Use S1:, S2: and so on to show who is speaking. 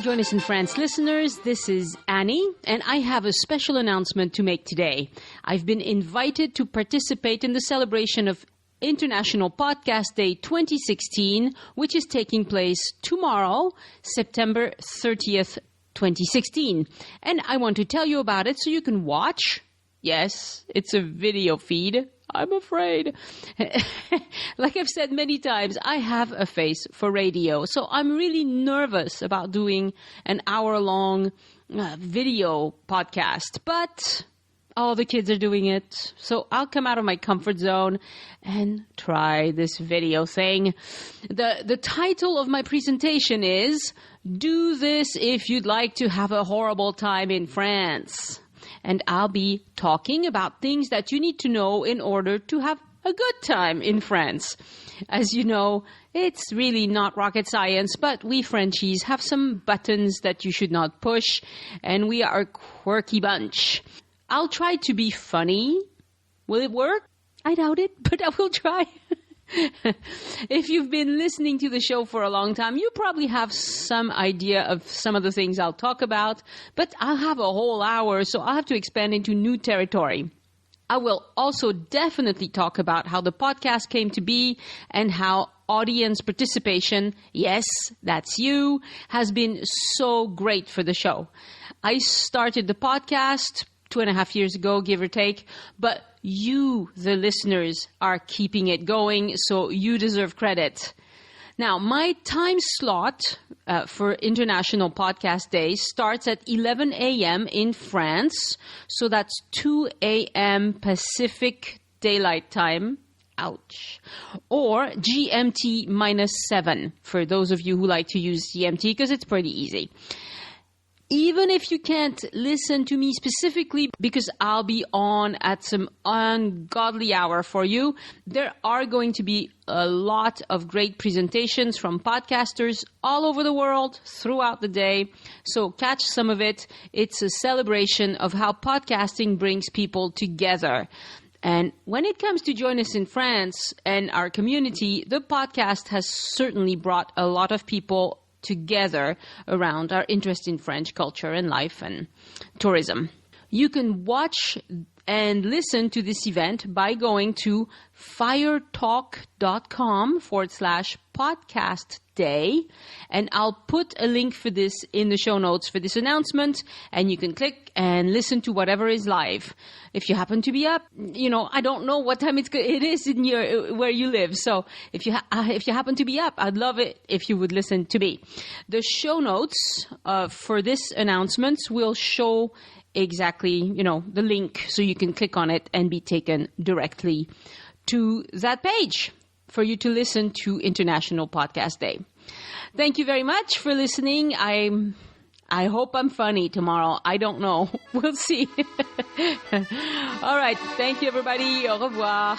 S1: Join Us in France listeners. This is Annie, and I have a special announcement to make today. I've been invited to participate in the celebration of International Podcast Day 2016, which is taking place tomorrow, September 30th, 2016. And I want to tell you about it so you can watch. Yes, it's a video feed. I'm afraid. Like I've said many times, I have a face for radio. So I'm really nervous about doing an hour-long video podcast. But all the kids are doing it. So I'll come out of my comfort zone and try this video thing. The title of my presentation is, Do This If You'd Like to Have a Horrible Time in France. And I'll be talking about things that you need to know in order to have a good time in France. As you know, it's really not rocket science, but we Frenchies have some buttons that you should not push, and we are a quirky bunch. I'll try to be funny. Will it work? I doubt it, but I will try. If you've been listening to the show for a long time, you probably have some idea of some of the things I'll talk about, but I'll have a whole hour, so I'll have to expand into new territory. I will also definitely talk about how the podcast came to be and how audience participation, yes, that's you, has been so great for the show. I started the podcast 2.5 years ago, give or take, but you, the listeners, are keeping it going, so you deserve credit. Now, my time slot for International Podcast Day starts at 11 a.m. in France, so that's 2 a.m. Pacific Daylight Time. Ouch. Or GMT -7, for those of you who like to use GMT, because it's pretty easy. Even if you can't listen to me specifically, because I'll be on at some ungodly hour for you, there are going to be a lot of great presentations from podcasters all over the world throughout the day. So catch some of it. It's a celebration of how podcasting brings people together. And when it comes to Join Us in France and our community, the podcast has certainly brought a lot of people together around our interest in French culture and life and tourism. You can watch and listen to this event by going to firetalk.com/podcast day. And I'll put a link for this in the show notes for this announcement, and you can click and listen to whatever is live. If you happen to be up, I don't know what time it is in where you live. So if you happen to be up, I'd love it if you would listen to me. The show notes for this announcement will show exactly, the link, so you can click on it and be taken directly to that page for you to listen to International Podcast Day. Thank you very much for listening. I hope I'm funny tomorrow. I don't know. We'll see. All right. Thank you, everybody. Au revoir.